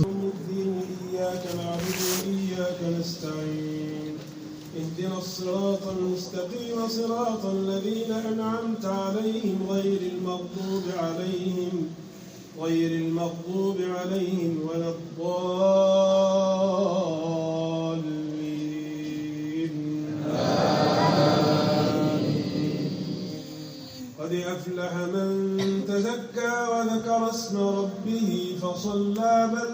يوم الدين إياك نعبد وإياك نستعين اهدنا الصراط المستقيم صراط الذين أنعمت عليهم غير المغضوب عليهم ولا الضالين قد أفلح من تزكى وذكر اسم ربه فصلى بل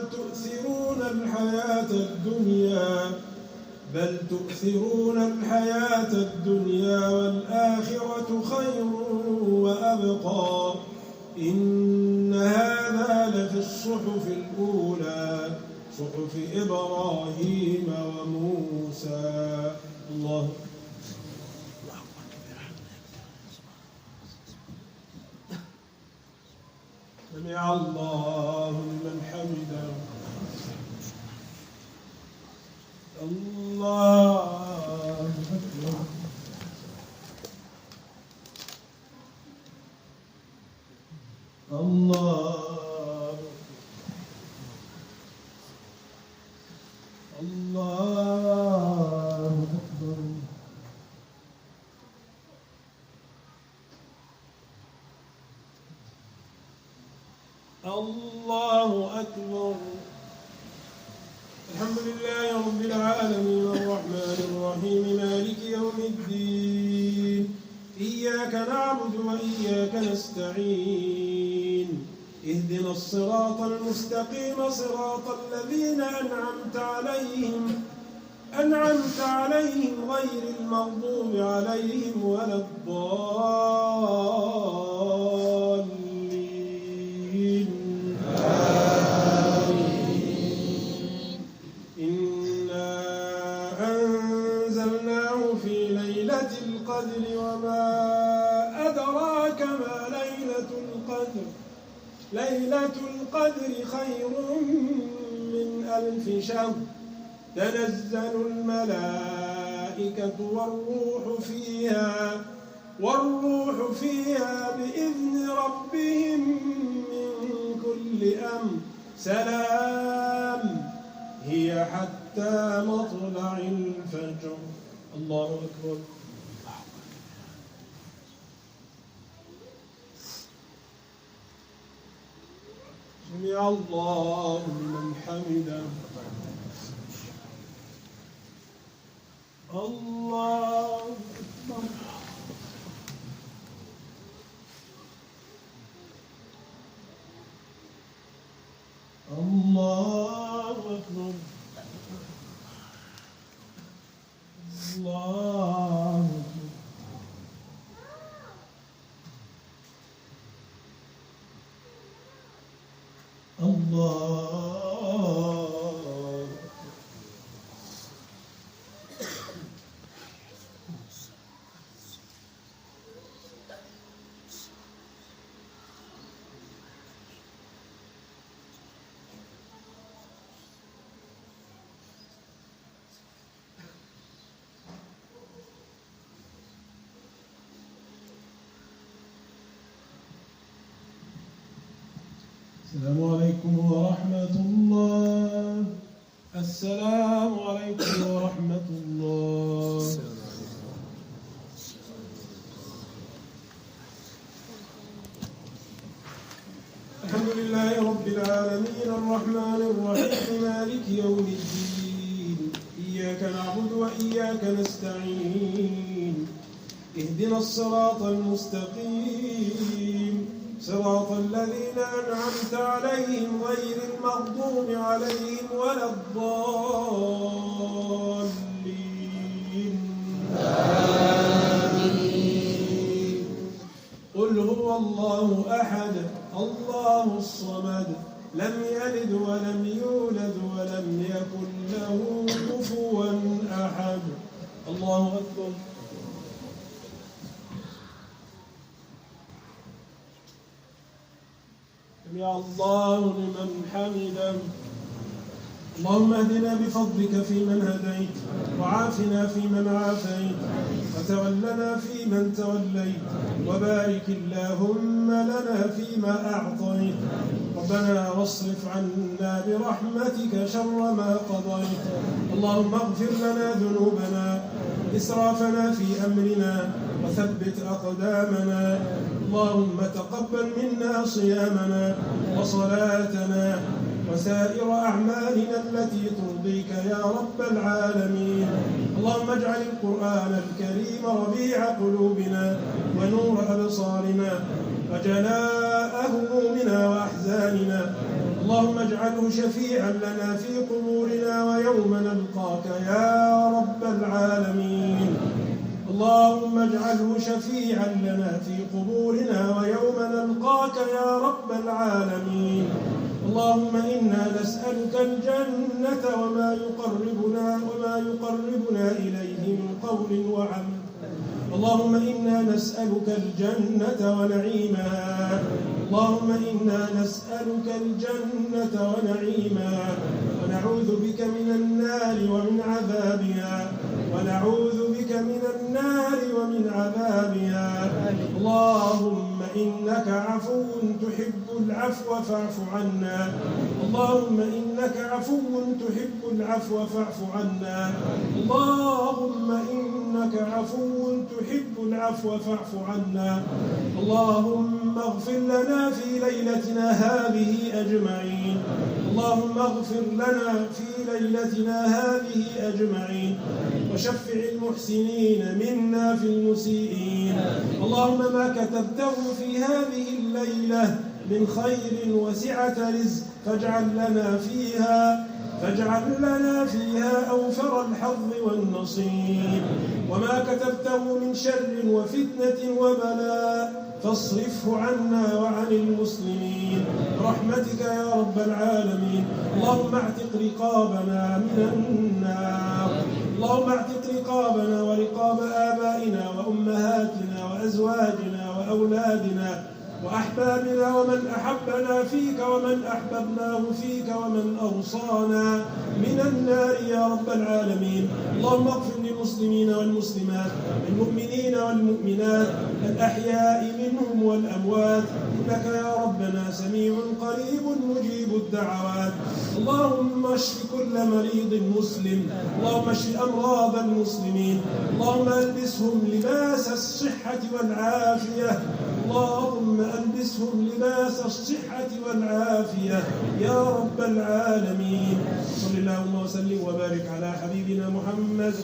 تؤثرون الحياة الدنيا والآخرة خير وأبقى إن هذا لفي الصحف الأولى صحف إبراهيم وموسى. الله سمع الله لمن حمده. الله أكبر. الله الله أكبر. الله أكبر. الحمد لله رب العالمين الرحمن الرحيم مالك يوم الدين إياك نعبد وإياك نستعين اهدنا الصراط المستقيم صراط الذين أنعمت عليهم غير المغضوب عليهم ولا الضالين. إنا أنزلناه في ليلة القدر وما أدراك ما ليلة القدر. ليلة القدر خير من 1000 شهر تنزل الملائكة والروح فيها بإذن ربهم من كل أمر سلام هي حتى مطلع الفجر. الله أكبر. سمع الله لمن حمده. الله أكبر. الله أكبر. الله أكبر. الله السلام عليكم ورحمة الله. السلام عليكم ورحمة الله. الحمد لله رب العالمين الرحمن الرحيم مالك يوم الدين إياك نعبد وإياك نستعين اهدنا الصراط المستقيم صراط الذين أنعمت عليهم غير المغضوب عليهم ولا الضالين. آمين. قل هو الله أحد الله الصمد لم يلد ولم يولد ولم يكن له كفوا أحد. الله أكبر. سمع الله لمن حمده. اللهم اهدنا بفضلك فيمن هديت، وعافنا فيمن عافيت، وتولنا فيمن توليت، وبارك اللهم لنا فيما أعطيت. ربنا واصرف عنا برحمتك شر ما قضيت. اللهم اغفر لنا ذنوبنا، إسرافنا في أمرنا، وثبت أقدامنا. اللهم تقبل منا صيامنا وصلاتنا وسائر أعمالنا التي ترضيك يا رب العالمين. اللهم اجعل القرآن الكريم ربيع قلوبنا ونور أبصارنا وجلاء همومنا وأحزاننا. اللهم اجعله شفيعا لنا في قبورنا ويوم نلقاك يا رب العالمين. اللهم اجعله شفيعا لنا في قبورنا ويوم نلقاك يا رب العالمين. اللهم إنا نسألك الجنة وما يقربنا إليه من قول وعمل. اللهم إنا نسألك الجنة ونعيمها. اللهم إنا نسألك الجنة ونعيمها، ونعوذ بك من النار ومن عذابها. ونعوذ بك من النار ومن عذابها. اللهم إنك عفو تحب العفو فاعف عنا. اللهم إنك عفو تحب العفو فاعف عنا. اللهم إنك عفو تحب العفو فاعف عنا. اللهم اغفر لنا في ليلتنا هذه أجمعين. اللهم اغفر لنا في ليلتنا هذه أجمعين، وشفع المحسنين منا في المسيئين. اللهم ما كتبته في هذه الليلة من خير وسعة رزق فاجعل لنا فيها أوفر الحظ والنصيب. وما كتبته من شر وفتنة وبلاء فاصرفه عنا وعن المسلمين برحمتك يا رب العالمين. اللهم اعتق رقابنا من النار. اللهم اعتق رقابنا ورقاب آبائنا وأمهاتنا وأزواجنا وأولادنا وأحبابنا ومن أحبنا فيك ومن أحببناه فيك ومن أوصانا من النار يا رب العالمين. اللهم اغفر للمسلمين والمسلمات، المؤمنين والمؤمنات، الأحياء منهم والأموات، إنك يا ربنا سميع قريب مجيب الدعوات. اللهم اشف كل مريض مسلم. اللهم اشف أمراض المسلمين. اللهم ألبسهم لباس الصحة والعافية. اللهم ألبسهم لباس الصحة والعافية يا رب العالمين. صل اللهم وسلم وبارك على حبيبنا محمد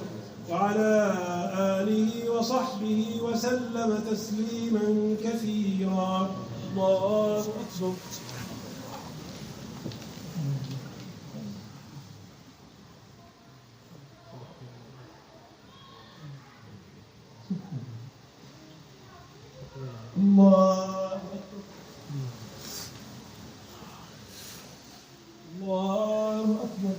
وعلى آله وصحبه وسلم تسليما كثيرا. الله أكبر. الله أكبر. الله أكبر.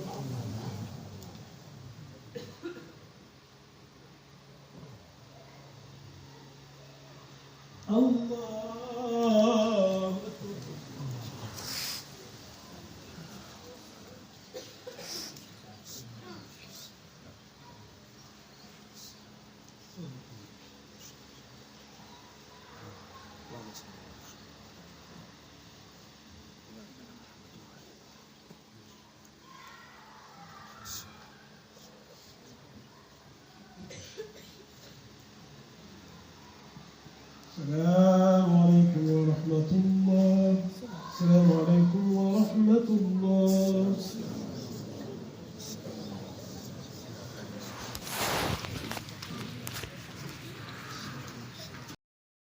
الله أكبر. سلام